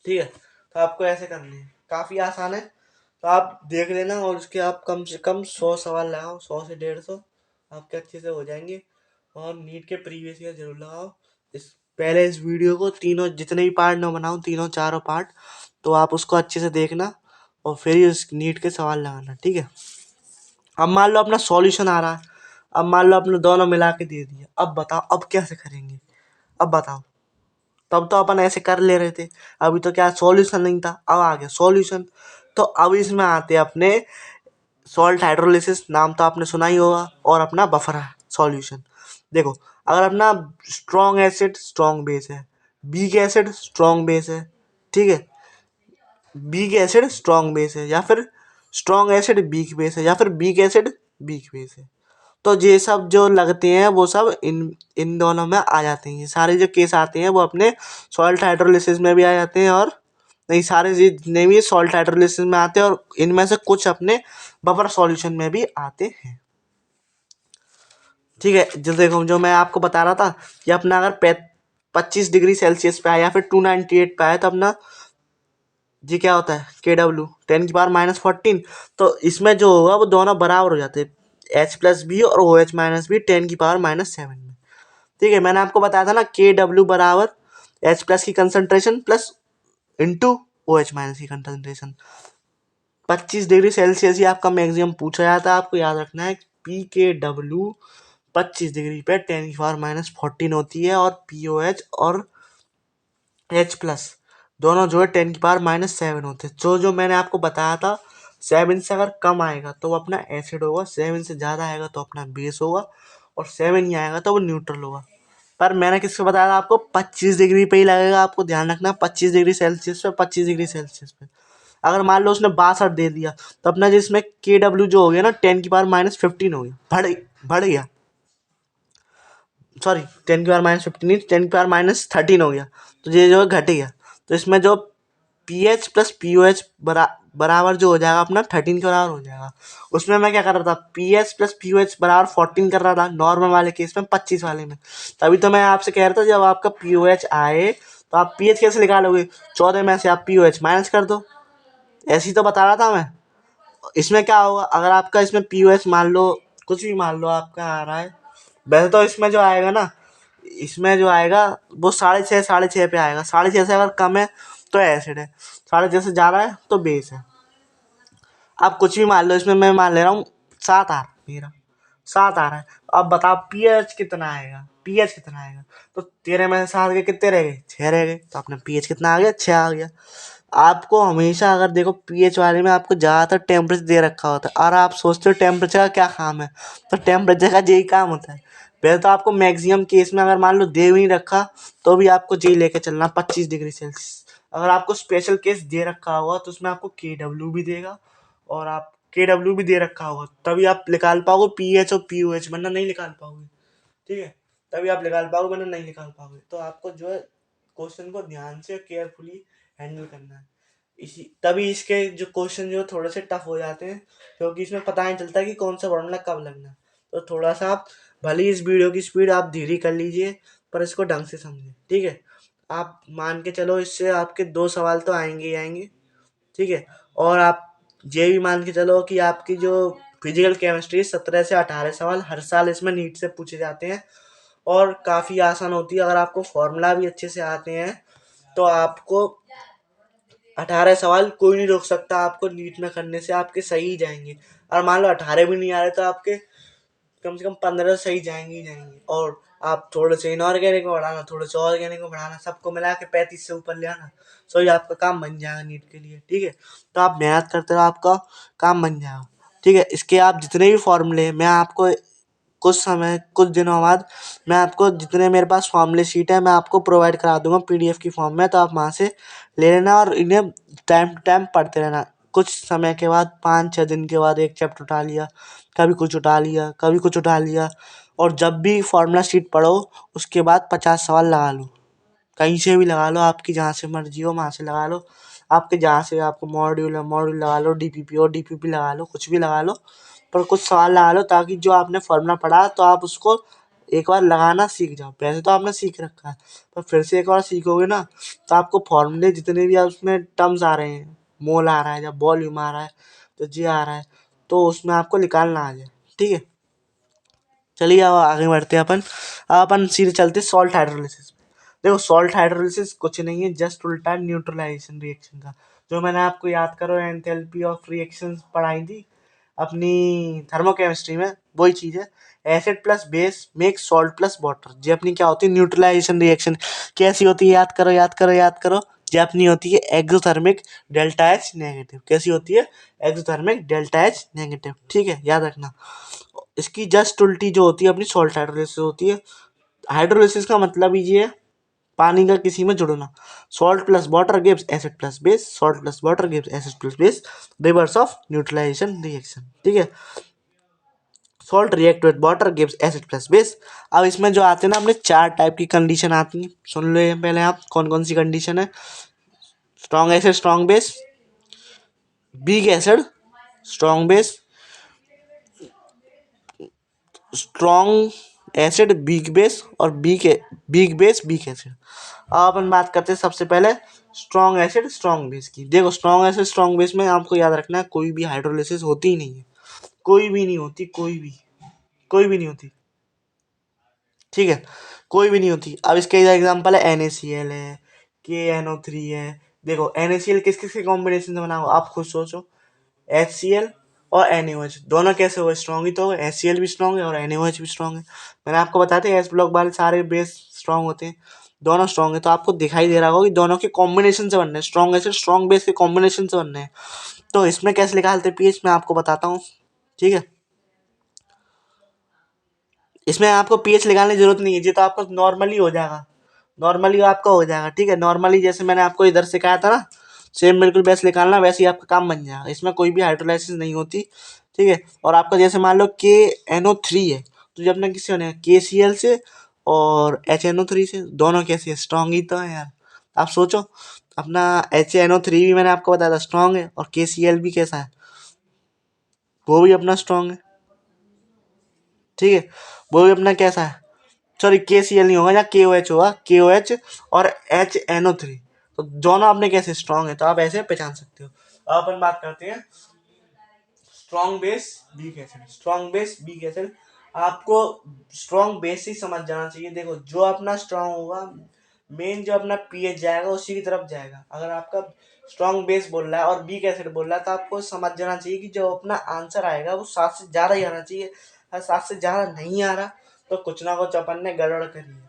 ठीक है, तो आपको ऐसे करने हैं, काफ़ी आसान है, तो आप देख लेना, और उसके आप कम से कम 100 सवाल लगाओ, 100 से 150 आपके अच्छे से हो जाएंगे। और नीट के प्रीवियस ईयर जरूर लगाओ। इस पहले इस वीडियो को तीनों जितने भी पार्ट ना बनाऊँ, तीनों चारों पार्ट, तो आप उसको अच्छे से देखना, और फिर ही उस नीट के सवाल लगाना। ठीक है, अब मान लो अपना सॉल्यूशन आ रहा है, अब मान लो अपने दोनों मिला के दे दिया, अब बताओ अब कैसे करेंगे, अब बताओ। तब तो अपन ऐसे कर ले रहे थे, अभी तो क्या सॉल्यूशन नहीं था, अब आ गया सॉल्यूशन। तो अब इसमें आते हैं अपने सॉल्ट हाइड्रोलिसिस, नाम तो आपने सुना ही होगा, और अपना बफर सॉल्यूशन। देखो अगर अपना स्ट्रॉन्ग एसिड स्ट्रॉन्ग बेस है, वीक एसिड स्ट्रॉन्ग बेस है, ठीक है, वीक एसिड स्ट्रॉन्ग बेस है, या फिर स्ट्रॉन्ग एसिड वीक बेस है, या फिर वीक एसिड वीक बेस है। तो ये सब जो लगते हैं वो सब इन इन दोनों में आ जाते हैं। ये सारे जो केस आते हैं वो अपने सॉल्ट हाइड्रोलिसिस में भी आ जाते हैं, और नहीं सारे जितने भी सॉल्ट हाइड्रोलिसिस में आते हैं, और इनमें से कुछ अपने बफर सॉल्यूशन में भी आते हैं। ठीक है, जो देखो जो मैं आपको बता रहा था कि अपना अगर 25 डिग्री सेल्सियस पे आया या फिर 298 पे आया तो अपना जी क्या होता है KW 10⁻14। तो इसमें जो होगा वो दोनों बराबर हो जाते हैं, H+B और OH- भी 10⁻7 में। ठीक है, मैंने आपको बताया था ना KW बराबर H+ की कंसंट्रेशन प्लस इंटू OH- की कंसंट्रेशन। 25 डिग्री सेल्सियस ही आपका मैक्सिमम पूछा जाता है, आपको याद रखना है। PKW 25 डिग्री पे 10⁻14 होती है, और POH और H+ दोनों जो है 10⁻7 होते हैं। जो जो मैंने आपको बताया था, 7 से अगर कम आएगा तो वो अपना एसिड होगा, 7 से ज़्यादा आएगा तो अपना बेस होगा, और 7 ही आएगा तो वो न्यूट्रल होगा। पर मैंने किसको बताया था आपको, 25 डिग्री पे ही लगेगा, आपको ध्यान रखना 25 डिग्री सेल्सियस पे, 25 डिग्री सेल्सियस पे। अगर मान लो उसने 62 दे दिया तो अपना जिसमें KW जो हो गया ना 10⁻15 हो गया, बढ़ गया, सॉरी 10⁻15 नहीं, 10⁻13 हो गया, तो ये जो है घट गया। तो इसमें जो PH प्लस POH बराबर जो हो जाएगा अपना 13 के बराबर हो जाएगा। उसमें मैं क्या कर रहा था, PH प्लस POH बराबर 14 कर रहा था नॉर्मल वाले केस में, 25 वाले में। तभी तो मैं आपसे कह रहा था जब आपका POH आए तो आप PH कैसे निकालोगे, 14 में से आप POH माइनस कर दो, ऐसे ही तो बता रहा था मैं। इसमें क्या होगा, अगर आपका इसमें POH मान लो कुछ भी मान लो आपका आ रहा है, वैसे तो इसमें जो आएगा ना, इसमें जो आएगा वो 6.5 पे आएगा। 6.5 से अगर कम है तो एसिड है, 6.5 से ज़्यादा है तो बेस है। आप कुछ भी मान लो, इसमें मैं मान ले रहा हूँ 7 आ रहा है, मेरा 7 आ रहा है। अब बताओ पीएच कितना आएगा, पीएच कितना आएगा। तो 13 में से 7 के कितने रह गए, 6 रह गए, तो अपना पीएच कितना आ गया, 6 आ गया। आपको हमेशा अगर देखो पीएच वाले में आपको ज़्यादातर टेम्परेचर दे रखा होता है, और आप सोचते हो टेम्परेचर का क्या काम है, तो टेम्परेचर का यही काम होता है। वैसे तो आपको मैक्सिमम केस में अगर मान लो दे भी नहीं रखा तो भी आपको जी लेके चलना 25 डिग्री सेल्सियस। अगर आपको स्पेशल केस दे रखा होगा तो उसमें आपको KW भी देगा, और आप KW भी दे रखा होगा, तभी आप निकाल पाओगे पीएच और POH, वरना नहीं निकाल पाओगे। ठीक है, तभी आप निकाल पाओगे वरना नहीं निकाल पाओगे। तो आपको जो है क्वेश्चन को ध्यान से केयरफुली हैंडल करना है। इसी तभी इसके जो क्वेश्चन जो थोड़े से टफ हो जाते हैं, क्योंकि इसमें पता नहीं चलता कि कौन सा फॉर्मूला कब लगना है। तो थोड़ा सा आप भले ही इस वीडियो की स्पीड आप धीरे कर लीजिए, पर इसको ढंग से समझें। ठीक है, आप मान के चलो इससे आपके 2 सवाल तो आएंगे ही आएंगे। ठीक है, और आप ये भी मान के चलो कि आपकी जो फिजिकल केमिस्ट्री 17 से 18 सवाल हर साल इसमें नीट से पूछे जाते हैं, और काफ़ी आसान होती है। अगर आपको फॉर्मूला भी अच्छे से आते हैं तो आपको 18 सवाल कोई नहीं रोक सकता आपको नीट में करने से, आपके सही ही जाएंगे। और मान लो 18 भी नहीं आ रहे तो आपके कम से कम 15 सही जाएंगे ही जाएंगे। और आप थोड़े से इनऑर्गेनिक को बढ़ाना, थोड़े से ऑर्गेनिक को बढ़ाना, सबको मिला के 35 से ऊपर ले आना, सो ही आपका काम बन जाएगा नीट के लिए। ठीक है, तो आप मेहनत करते रहो, आपका काम बन जाएगा। ठीक है, इसके आप जितने भी फॉर्मूले मैं आपको कुछ दिनों बाद मैं आपको जितने मेरे पास फॉर्मूले शीट है मैं आपको प्रोवाइड करा दूंगा PDF की फॉर्म में, तो आप वहाँ से ले लेना और इन्हें टाइम टू टाइम पढ़ते रहना। कुछ समय के बाद 5-6 दिन के बाद एक चैप्टर उठा लिया, कभी कुछ उठा लिया, कभी कुछ उठा लिया, और जब भी फॉर्मूला शीट पढ़ो उसके बाद 50 सवाल लगा लो, कहीं से भी लगा लो, आपकी जहाँ से मर्जी हो वहाँ से लगा लो। आपके जहाँ से आपको मॉड्यूल है मॉड्यूल लगा लो, DPP हो DPP लगा लो, कुछ भी लगा लो, पर कुछ सवाल लगा लो ताकि जो आपने फॉर्मूला पढ़ा तो आप उसको एक बार लगाना सीख जाओ। वैसे तो आपने सीख रखा है, पर फिर से एक बार सीखोगे ना तो आपको फॉर्मूले जितने भी उसमें टर्म्स आ रहे हैं, मोल आ रहा है, जब वॉल्यूम आ रहा है, तो जी आ रहा है, तो उसमें आपको निकालना आ जाए। ठीक है, चलिए अब आगे बढ़ते हैं अपन सीधे चलते सॉल्ट हाइड्रोलिसिस। देखो सॉल्ट हाइड्रोलिसिस कुछ नहीं है, जस्ट उल्टा न्यूट्रलाइजेशन रिएक्शन का। जो मैंने आपको याद करो एंथैल्पी ऑफ रिएक्शंस पढ़ाई थी अपनी थर्मोकेमिस्ट्री में, वही चीज़ है। Acid plus base make salt plus water, ये अपनी क्या होती है न्यूट्रलाइजेशन रिएक्शन। कैसी होती है, याद करो याद करो याद करो। ये अपनी होती है एक्सोथर्मिक डेल्टा H नेगेटिव। कैसी होती है, एक्सोथर्मिक डेल्टा H नेगेटिव। ठीक है, याद रखना। इसकी जस्ट उल्टी जो होती है अपनी सॉल्ट हाइड्रोलिसिस होती है। हाइड्रोलिसिस का मतलब ही ये है पानी का किसी में जुड़ना। Salt plus water gives acid plus base, salt plus water gives acid plus base, reverse of neutralization reaction. ठीक है, salt react with water gives acid plus base. अब इसमें जो आते हैं ना अपने चार टाइप की कंडीशन आती हैं, सुन लो ये पहले आप कौन कौन सी कंडीशन है। Strong acid strong base, weak acid strong base, strong acid weak base, और वीक बेस वीक एसिड। अब अपन बात करते हैं सबसे पहले स्ट्रॉन्ग एसिड स्ट्रॉन्ग बेस की। देखो स्ट्रॉन्ग एसिड स्ट्रॉन्ग बेस में आपको याद रखना है कोई भी हाइड्रोलिसिस होती ही नहीं है, कोई भी नहीं होती, कोई भी नहीं होती। ठीक है, कोई भी नहीं होती। अब इसके एग्जांपल है NaCl है, KNO3 है। देखो NaCl किस किस के कॉम्बिनेशन से बना हो आप खुद सोचो। HCl और NaOH दोनों कैसे हो, स्ट्रॉन्ग ही तो है। HCl भी स्ट्रॉन्ग है और NaOH भी स्ट्रॉन्ग है। मैंने आपको बताते हैं एस ब्लॉक वाले सारे बेस स्ट्रॉन्ग होते हैं, दोनों स्ट्रॉन्ग है। तो आपको दिखाई दे रहा होगा कि दोनों के कॉम्बिनेशन से बनने हैं, स्ट्रॉन्ग एसिड स्ट्रॉन्ग बेस के कॉम्बिनेशन से बनने हैं। तो इसमें कैसे निकालते हैं पीएच मैं आपको बताता हूँ। ठीक है, इसमें आपको पीएच निकालने की जरूरत नहीं है, ये तो आपको नॉर्मली हो जाएगा, नॉर्मली आपका हो जाएगा। ठीक है, नॉर्मली जैसे मैंने आपको इधर से कहा था ना, सेम बिल्कुल वैसे निकालना, वैसे ही आपका काम बन जाएगा। इसमें कोई भी हाइड्रोलाइसिस नहीं होती। ठीक है, और आपका जैसे मान लो KNO3 है, तो जब अपना किससे बनेगा, KCl से और HNO3 से। दोनों कैसे स्ट्रॉन्ग ही तो है यार। आप सोचो, अपना HNO3 भी मैंने आपको बताया था स्ट्रॉन्ग है, और KCl भी कैसा है, वो भी अपना स्ट्रॉन्ग है। ठीक है, वो भी अपना कैसा है, सॉरी KCl नहीं होगा, या KOH होगा, KOH और HNO3। तो दोनों अपने कैसे स्ट्रॉन्ग है, तो आप ऐसे पहचान सकते हो। अब अपन बात करते हैं strong base weak acid. Strong base weak acid, आपको स्ट्रॉन्ग बेस ही समझ जाना चाहिए। देखो जो अपना स्ट्रॉन्ग होगा, मेन जो अपना पीएच जाएगा उसी की तरफ जाएगा। अगर आपका स्ट्रॉन्ग बेस बोल रहा है और वीक एसिड बोल रहा है, तो आपको समझ जाना चाहिए कि जो अपना आंसर आएगा वो 7 से ज़्यादा ही आना चाहिए। अगर 7 से ज़्यादा नहीं आ रहा तो कुछ ना कुछ अपन ने गड़बड़ करी है,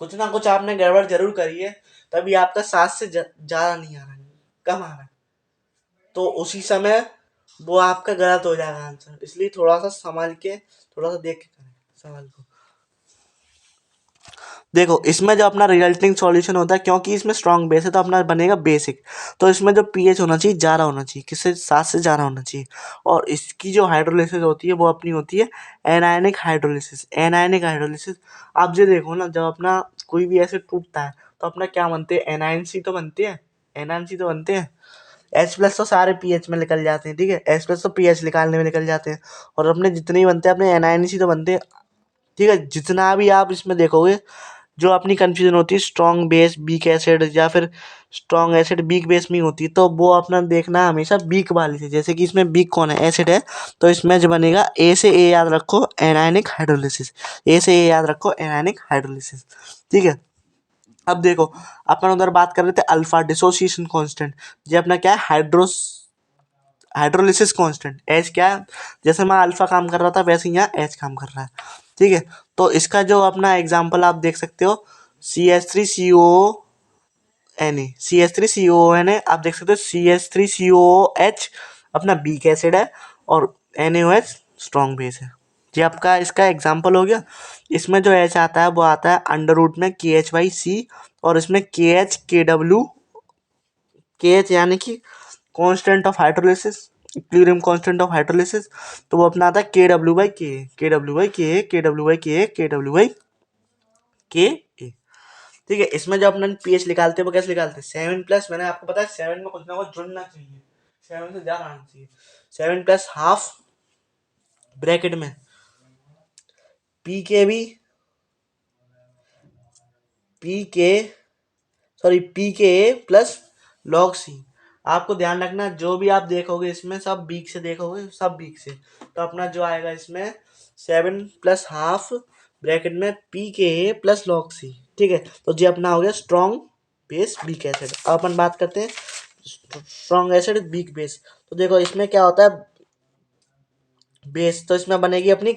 कुछ ना कुछ आपने गड़बड़ जरूर करी है, तभी आपका 7 से ज़्यादा नहीं आ रहा है, कम आ रहा है। तो उसी समय वो आपका गलत हो जाएगा आंसर। इसलिए थोड़ा सा संभाल के, थोड़ा सा देख के करें सवाल को। देखो इसमें जो अपना रिजल्टिंग सॉल्यूशन होता है, क्योंकि इसमें स्ट्रॉन्ग बेस है तो अपना बनेगा बेसिक। तो इसमें जो पीएच होना चाहिए ज़्यादा होना चाहिए, किससे, 7 से ज़्यादा होना चाहिए। और इसकी जो हाइड्रोलिसिस होती है वो अपनी होती है एनायनिक हाइड्रोलिसिस। एनायनिक हाइड्रोलिसिस, आप जो देखो ना, जब अपना कोई भी एसिड टूटता है तो अपना क्या बनते हैं, एनायन सी तो बनते हैं, एनायन सी तो बनते हैं। H प्लस तो सारे पीएच में निकल जाते हैं। ठीक है, H प्लस तो पीएच निकालने में निकल जाते हैं, और अपने जितने ही बनते हैं अपने एनायन सी तो बनते हैं। ठीक है, जितना भी आप इसमें देखोगे, जो अपनी कंफ्यूजन होती है स्ट्रॉन्ग बेस वीक एसिड या फिर स्ट्रॉन्ग एसिड वीक बेस में होती है, तो वो अपना देखना है हमेशा वीक वाली से। जैसे कि इसमें वीक कौन है, एसिड है, तो इसमें जो बनेगा ए से ए याद रखो, एनायनिक हाइड्रोलिसिस। ए से ए याद रखो, एनायनिक हाइड्रोलिसिस। ठीक है, अब देखो अपन उधर बात कर रहे थे अल्फा डिसोसिएशन कांस्टेंट, ये अपना क्या है, हाइड्रोलिसिस कांस्टेंट। एच क्या है, जैसे मैं अल्फा काम कर रहा था वैसे ही यहाँ एच काम कर रहा है। ठीक है, तो इसका जो अपना एग्जांपल आप देख सकते हो, CH3CONA आप देख सकते हो, CH3COOH अपना बीक एसिड है, और NaOH स्ट्रॉन्ग बेस है। ये आपका इसका एग्जांपल हो गया। इसमें जो H आता है वो आता है अंडर रूट में KH/C, और इसमें KH यानी कि constant of hydrolysis, equilibrium constant of hydrolysis. तो वो अपना आता है KW/Ka। ठीक है, इसमें जो अपना पीएच निकालते हैं वो कैसे निकालते हैं, 7 प्लस, मैंने आपको बताया 7 में कुछ ना कुछ जुड़ना चाहिए, 7 से ज्यादा आना चाहिए। 7 प्लस हाफ ब्रैकेट में पी के प्लस लॉग सी। आपको ध्यान रखना जो भी आप देखोगे इसमें सब बीक से देखोगे, सब बीक से। तो अपना जो आएगा इसमें 7 प्लस हाफ ब्रैकेट में PKA प्लस लॉग सी। ठीक है, तो ये अपना हो गया स्ट्रॉन्ग बेस वीक एसिड। अब अपन बात करते हैं स्ट्रॉन्ग एसिड वीक बेस। तो देखो इसमें क्या होता है बेस, तो इसमें बनेगी अपनी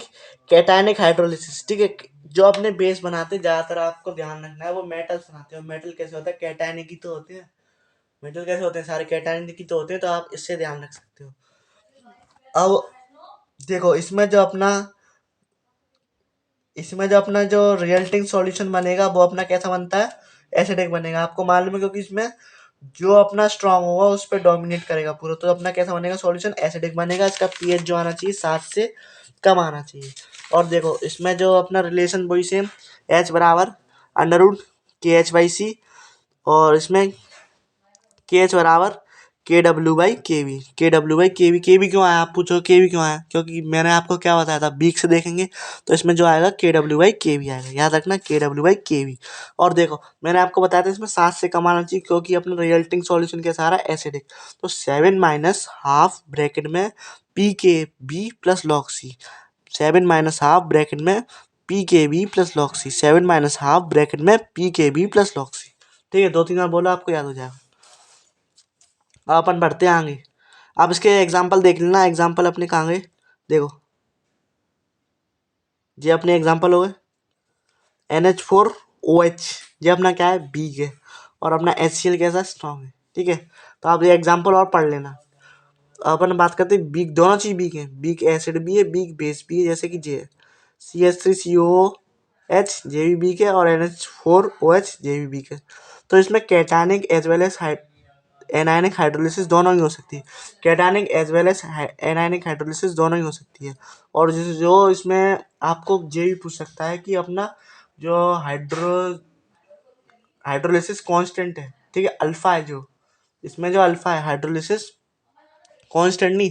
कैटायनिक हाइड्रोलिसिस। ठीक है, जो अपने बेस बनाते हैं ज्यादातर आपको ध्यान रखना है वो मेटल्स बनाते हैं, और मेटल कैसे होता है, कैटायनिक ही तो होते हैं। मेटल कैसे होते हैं, सारे कैटायनिक ही तो होते हैं, तो आप इससे ध्यान रख सकते हो। अब देखो इसमें जो अपना इसमें जो अपना जो रिजल्टिंग सॉल्यूशन बनेगा वो अपना कैसा बनता है, एसिडिक बनेगा। आपको मालूम है क्योंकि इसमें जो अपना स्ट्रांग होगा उस पर डोमिनेट करेगा पूरा, तो अपना कैसा बनेगा सॉल्यूशन, एसिडिक बनेगा। इसका पीएच जो आना चाहिए 7 से कम आना चाहिए। और देखो इसमें जो अपना रिलेशन वही सेम, एच बराबर अंडर रूट के एच बाई सी, और इसमें के एच बराबर के डब्ल्यू बाई के वी क्यों आया, आप पूछो के वी क्यों आया, क्योंकि मैंने आपको क्या बताया था, बीक से देखेंगे तो इसमें जो आएगा के डब्ल्यू बाई के वी आएगा, याद रखना के डब्ल्यू बाई के वी। और देखो मैंने आपको बताया था इसमें 7 से कम आना चाहिए क्योंकि अपना रिजल्टिंग सॉल्यूशन कैसा आ रहा है, एसिडिक। तो 7 माइनस हाफ ब्रैकेट में पी के B plus log c, 7 minus half bracket में पी के B plus log c, 7 minus half bracket में पी के बी प्लस लॉग सी। ठीक है, 2-3 बार बोला आपको याद हो जाएगा। अब अपन बढ़ते हैं आगे। आप इसके एग्जाम्पल देख लेना, एग्जाम्पल अपने कहाँ गए, देखो ये अपने एग्जाम्पल हो गए NH4OH, ये अपना क्या है, बीक है, और अपना HCl कैसा स्ट्रॉन्ग है। ठीक है, तो आप ये एग्जाम्पल और पढ़ लेना। अपन बात करते हैं बीक, दोनों चीज बीक है, बीक एसिड भी है, बीक बेस भी है, जैसे कि जे CH3COOH जे भी बीक है, और NH4OH जे भी बीक है। तो इसमें cationic as well as anionic hydrolysis दोनों ही हो सकती है, cationic as well as anionic hydrolysis दोनों ही हो सकती है। और जो इसमें आपको ये भी पूछ सकता है कि अपना जो हाइड्रोलिसिस कांस्टेंट है, ठीक है, अल्फा है, जो इसमें जो अल्फा है हाइड्रोलिसिस कांस्टेंट नहीं,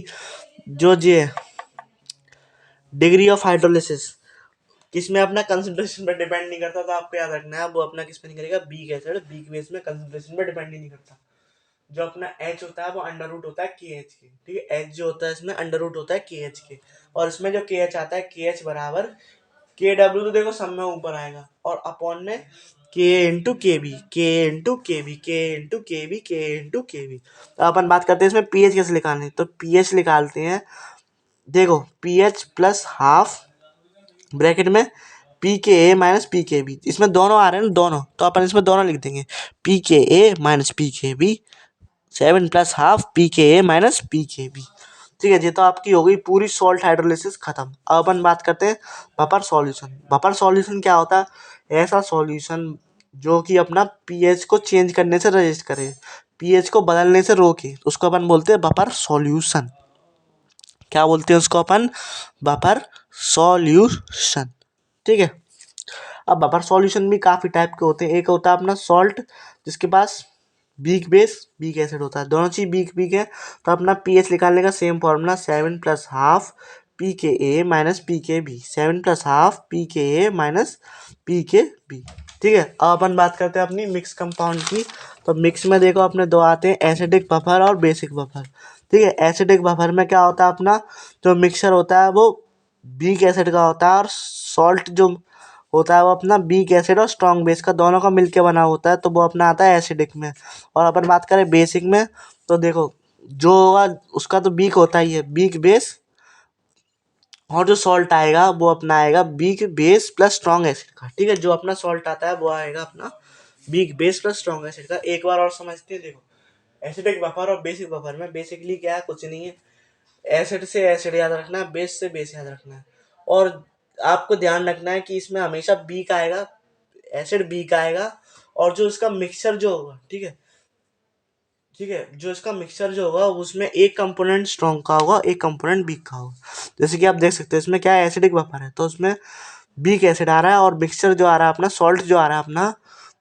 जो ये है डिग्री ऑफ हाइड्रोलिसिस, किसमें अपना कंसंट्रेशन पर डिपेंड नहीं करता, तो आपको याद रखना है वो अपना किस पे नहीं करेगा, बीक एसिड बीक बेस में कंसंट्रेशन पर डिपेंड ही नहीं करता। जो अपना एच होता है वो अंडर रूट होता है के एच के, ठीक है, एच जो होता है इसमें अंडर रूट होता है के एच के, और इसमें जो के एच आता है के एच बराबर के डब्ल्यू, तो देखो सब में ऊपर आएगा, और अपॉन में के इंटू के बी, के इंटू के बी। तो अपन बात करते हैं इसमें पीएच कैसे निकालने, तो पीएच निकालते हैं, देखो पीएच प्लस हाफ ब्रैकेट में पी के ए माइनस पी के बी, इसमें दोनों आ रहे हैं ना दोनों, तो अपन इसमें दोनों लिख देंगे, पी के ए माइनस पी के B, 7 plus half P K ए माइनस पी के बी। ठीक है, ये तो आपकी हो गई पूरी सॉल्ट हाइड्रोलिसिस खत्म। अब अपन बात करते हैं बफर सॉल्यूशन। बफर सॉल्यूशन क्या होता है, ऐसा सॉल्यूशन जो कि अपना पीएच को चेंज करने से रजिस्ट करे, पीएच को बदलने से रोके, उसको अपन बोलते हैं बफर सॉल्यूशन। क्या बोलते हैं उसको अपन, बफर सॉल्यूशन। ठीक है, अब बफर सॉल्यूशन भी काफ़ी टाइप के होते हैं। एक होता है अपना सॉल्ट जिसके पास बीक बेस बीक एसिड होता है, दोनों चीज बीक बीक है, तो अपना पीएच निकालने का same formula 7 plus half P K ए माइनस पी के B, 7 plus half P K ए माइनस पी के बी। ठीक है, अब अपन बात करते हैं अपनी मिक्स कंपाउंड की। तो मिक्स में देखो अपने दो आते हैं, एसिडिक बफर और बेसिक बफर। ठीक है, एसिडिक बफर में क्या होता है, अपना जो मिक्सचर होता है वो बीक एसिड का होता है, और सॉल्ट जो होता है वो अपना बीक एसिड और स्ट्रॉन्ग बेस का दोनों का मिलके बना होता है, तो वो अपना आता है एसिडिक में। और अपन बात करें बेसिक में, तो देखो जो होगा उसका तो बीक होता ही है, बीक बेस, और जो सॉल्ट आएगा वो अपना आएगा weak base plus strong acid का। ठीक है, जो अपना सॉल्ट आता है वो आएगा अपना weak base plus strong acid का। एक बार और समझते हैं, देखो एसिडिक बफर और बेसिक बफर में बेसिकली क्या है, कुछ नहीं है, एसिड से एसिड याद रखना है, बेस से बेस याद रखना है। और आपको ध्यान रखना है कि इसमें हमेशा बी का आएगा, एसिड बी का आएगा, और जो इसका मिक्सचर जो होगा, ठीक है, ठीक है, जो इसका मिक्सचर जो होगा उसमें एक कंपोनेंट स्ट्रॉन्ग का होगा, एक कंपोनेंट वीक का होगा। जैसे कि आप देख सकते हैं इसमें क्या है, एसिडिक बफर है तो उसमें वीक एसिड आ रहा है, और मिक्सचर जो आ रहा है अपना सॉल्ट जो आ रहा है अपना,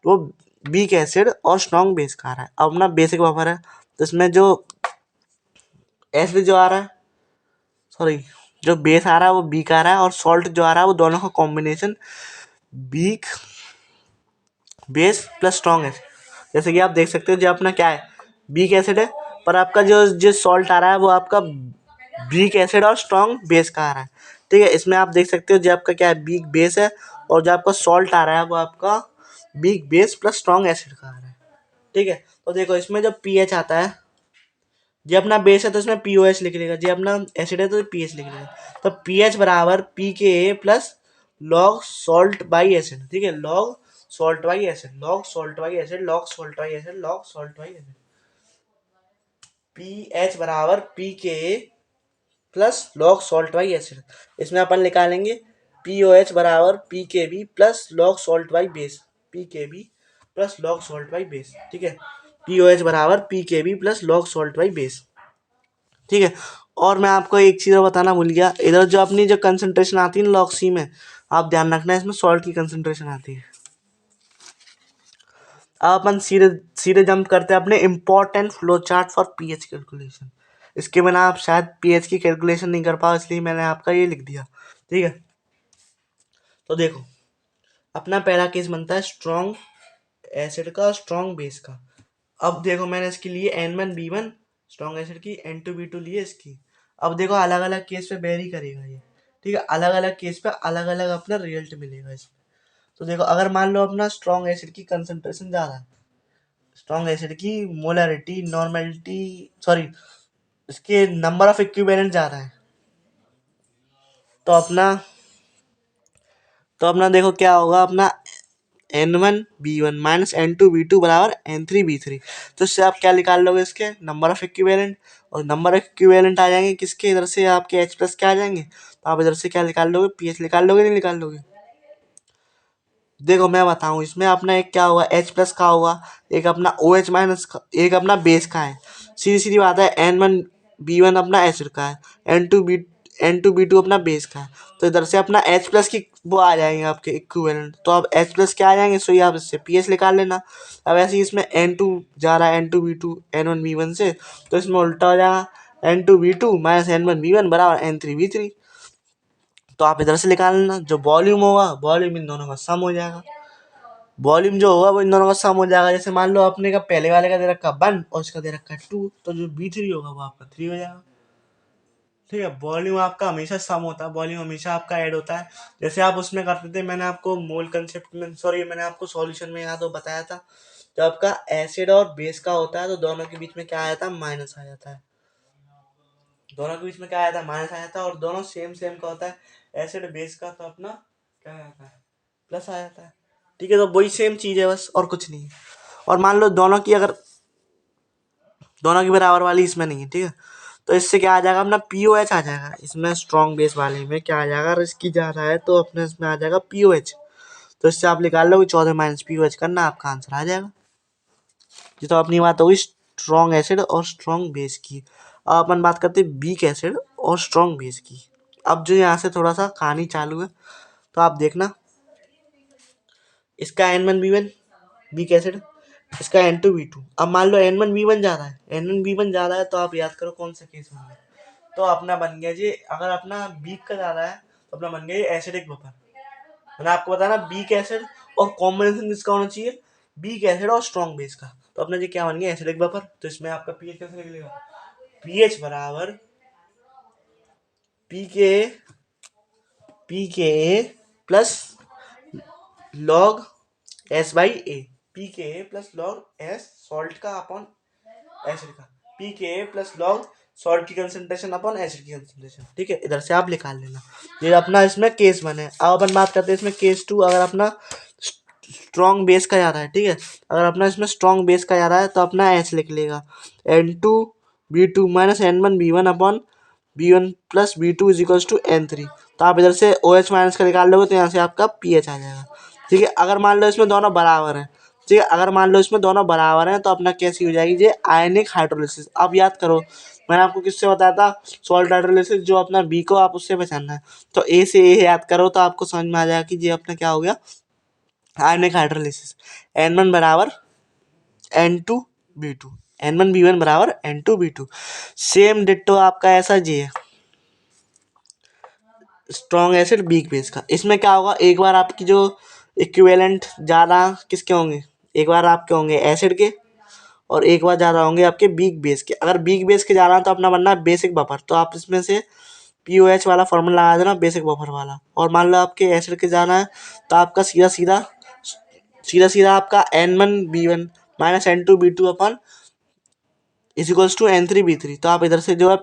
वो वीक एसिड और स्ट्रॉन्ग बेस का आ रहा है। अब अपना बेसिक बफर है तो इसमें जो एसिड जो आ रहा है, सॉरी, जो बेस आ रहा है वो बीक आ रहा है, और सॉल्ट जो आ रहा है वो दोनों का combination weak base plus strong acid. जैसे कि आप देख सकते हो जो अपना क्या है, बीक एसिड है, पर आपका जो जो सॉल्ट आ रहा है वो आपका बीक एसिड और स्ट्रॉन्ग बेस का आ रहा है। ठीक है, इसमें आप देख सकते हो जो आपका क्या है, बीक बेस है, और जो आपका सॉल्ट आ रहा है वो आपका weak base plus strong acid का आ रहा है। ठीक है, तो देखो इसमें जब पीएच आता है, ये अपना बेस है तो इसमें पीओएच लिख लेगा, ये अपना एसिड है तो पीएच लिख लेगा। तो पीएच बराबर P K A plus log salt by acid. ठीक है, log salt by acid, log salt by acid, log salt by acid, log salt by acid. P H बराबर P K A plus log salt by acid. इसमें अपन निकालेंगे POH बराबर PKB plus log salt by base, PKB plus log salt by base, ठीक है। POH बराबर PKB plus log salt by base, ठीक है। और मैं आपको एक चीज़ बताना भूल गया, इधर जो अपनी जो कंसंट्रेशन आती है ना लॉग सी में, आप ध्यान रखना इसमें सॉल्ट की कंसंट्रेशन आती है। अब अपन सीधे सीधे जंप करते हैं अपने important flow chart for pH calculation. इसके बिना आप शायद पीएच की कैलकुलेशन नहीं कर पाओ, इसलिए मैंने आपका ये लिख दिया, ठीक है। तो देखो अपना पहला केस बनता है स्ट्रॉन्ग एसिड का और स्ट्रॉन्ग बेस का। अब देखो मैंने इसके लिए N1B1 स्ट्रॉन्ग एसिड की, N2B2 लिए इसकी। अब देखो अलग अलग केस पे वेरी करेगा ये, ठीक है। अलग अलग केस पे अलग अलग अपना रिजल्ट मिलेगा इसमें। तो देखो अगर मान लो अपना स्ट्रॉन्ग एसिड की कंसंट्रेशन ज़्यादा है, स्ट्रॉन्ग एसिड की मोलरिटी नॉर्मेलिटी सॉरी इसके नंबर ऑफ इक्विवेलेंट ज़्यादा है, तो अपना देखो क्या होगा, अपना N1B1 माइनस N2B2 बराबर N3B3। तो इससे आप क्या निकाल लोगे, इसके नंबर ऑफ इक्विवेलेंट, और नंबर ऑफ इक्विवेलेंट आ जाएंगे किसके, इधर से आपके H प्लस क्या आ जाएंगे, तो आप इधर से क्या निकाल लोगे, पीएच निकाल लोगे, नहीं निकाल लोगे। देखो मैं बताऊं, इसमें अपना एक क्या होगा, H प्लस का होगा, एक अपना OH माइनस का, एक अपना बेस का है। सीधी सीधी बात है, N1B1 अपना एसिड का है, N2B2 अपना बेस का है। तो इधर से अपना H प्लस की वो आ जाएंगे आपके इक्विवेलेंट, तो अब H प्लस क्या आ जाएंगे, सो ये आप इससे पीएच निकाल लेना। अब ऐसे ही इसमें N2 जा रहा है N2B2 N1B1 से, तो इसमें उल्टा हो जाएगा N2B2 माइनस N1B1 बराबर N3B3। तो आप इधर से निकाल लेना, जो वॉल्यूम होगा वॉल्यूम इन दोनों का सम हो जाएगा, वॉल्यूम जो होगा वो इन दोनों का सम हो जाएगा। जैसे मान लो अपने का पहले वाले का दे रखा 1 और इसका दे रखा 2, तो जो B3 होगा वो आपका 3 हो जाएगा, ठीक है। वॉल्यूम आपका हमेशा सम होता है, वॉल्यूम हमेशा आपका ऐड होता है। जैसे आप उसमें करते थे, मैंने आपको मोल कंसेप्ट में सॉरी मैंने आपको सॉल्यूशन में याद हो बताया था, जब आपका एसिड और बेस का होता है तो दोनों के बीच में क्या आ जाता है, माइनस आ जाता है। दोनों के बीच में क्या आया था, माइनस आया था, और दोनों सेम सेम का होता है, एसिड बेस का, तो अपना क्या आता है, प्लस आ जाता है, ठीक है। तो वही सेम चीज़ है बस, और कुछ नहीं है। और मान लो दोनों की अगर दोनों की बराबर वाली इसमें नहीं है, ठीक है, तो इससे क्या आ जाएगा, अपना POH आ जाएगा इसमें, स्ट्रॉन्ग बेस वाले में क्या आ जाएगा, अगर इसकी जा रहा है तो अपने इसमें आ जाएगा POH। तो इससे आप निकाल लो 14 माइनस POH करना, आपका आंसर आ जाएगा। ये तो अपनी बात होगी स्ट्रॉन्ग एसिड और स्ट्रॉन्ग बेस की। अब अपन बात करते हैं वीक एसिड और स्ट्रॉन्ग बेस की। अब जो यहाँ से थोड़ा सा कहानी चालू है, तो आप देखना, इसका N1B1 वीक एसिड, इसका N2B2। अब मान लो N1B1 ज़्यादा है, N1B1 ज़्यादा है, तो आप याद करो कौन सा केस होगा। तो अपना बन गया जी, अगर अपना वीक का ज़्यादा है तो अपना बन गया ये एसिडिक बफर। मैंने आपको बताया ना वीक एसिड और कॉम्बिनेशन किसका होना चाहिए, वीक एसिड और स्ट्रॉन्ग बेस का। तो अपना जी क्या बन गया, एसिडिक बफर। तो इसमें आपका पीएच कैसे निकलेगा, पीएच बराबर P K A plus log S by A, PKA plus log S salt का अपॉन एसिड का, PKA प्लस लॉग सॉल्ट की कंसंट्रेशन अपॉन एसिड की कंसंट्रेशन, ठीक है। इधर से आप निकाल लेना, ये अपना इसमें केस 1 है। अब अपन बात करते हैं इसमें केस 2। अगर अपना स्ट्रॉन्ग बेस का जा रहा है, ठीक है, अगर अपना इसमें स्ट्रॉन्ग बेस का जा रहा है तो अपना एच लिख लेगा, N2B2 minus N1B1 upon B1 plus B2 is equals to N3। तो आप इधर से OH माइनस का निकाल लोगे तो यहाँ से आपका PH आ जाएगा, ठीक है। अगर मान लो इसमें दोनों बराबर हैं, ठीक है, अगर मान लो इसमें दोनों बराबर हैं तो अपना कैसी हो जाएगी ये आयनिक हाइड्रोलिसिस। अब याद करो मैंने आपको किससे बताया था, सॉल्ट हाइड्रोलिसिस, जो अपना बी को आप उससे पहचानना है, तो ए से ए याद करो तो आपको समझ में आ जाएगा कि ये अपना क्या हो गया, आयनिक हाइड्रोलिसिस। N1 बराबर N2B2, N1B1 बराबर N2B2। सेम डिट्टो आपका ऐसा जी है स्ट्रॉन्ग एसिड वीक बेस का। इसमें क्या होगा, एक बार आपकी जो इक्विवेलेंट ज़्यादा किसके होंगे, एक बार आपके होंगे एसिड के, और एक बार ज़्यादा होंगे आपके वीक बेस के। अगर वीक बेस के जा रहा है तो अपना बनना है बेसिक बफर, तो आप इसमें से POH वाला फॉर्मूला लगा देना बेसिक बफर वाला। और मान लो आपके एसिड के जाना है तो आपका सीधा आपका N1B1 minus N2B2 upon is equals to N3B3। तो आप इधर से जो है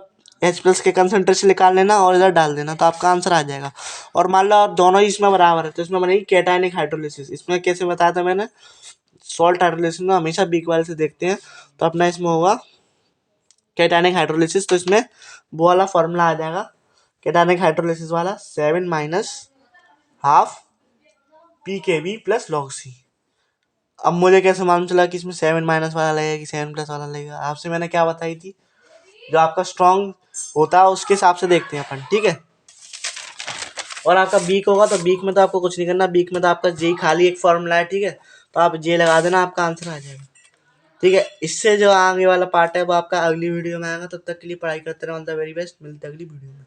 H प्लस के कंसंट्रेशन निकाल लेना और इधर डाल देना, तो आपका आंसर आ जाएगा। और मान लो आप दोनों ही इसमें बराबर है तो इसमें बनेगी कैटायनिक हाइड्रोलिसिस। इसमें कैसे बताया था मैंने, सॉल्ट हाइड्रोलिसिस में हमेशा वीक वाले से देखते हैं, तो अपना इसमें होगा कैटायनिक हाइड्रोलिसिस। तो इसमें वो वाला फॉर्मूला आ जाएगा कैटायनिक हाइड्रोलिसिस वाला, 7 माइनस हाफ पी के बी प्लस लॉग सी। अब मुझे कैसे मालूम चला कि इसमें 7 माइनस वाला लगेगा कि 7 प्लस वाला लगेगा? आपसे मैंने क्या बताई थी, जो आपका स्ट्रॉन्ग होता है उसके हिसाब से देखते हैं अपन, ठीक है। और आपका वीक होगा तो वीक में तो आपको कुछ नहीं करना, वीक में तो आपका जे खाली एक फॉर्मूला है, ठीक है, तो आप जे लगा देना, आपका आंसर आ जाएगा, ठीक है। इससे जो आगे वाला पार्ट है वो आपका अगली वीडियो में आएगा। तब तक के लिए पढ़ाई करते रहो, ऑल द वेरी बेस्ट, मिलते हैं अगली वीडियो में।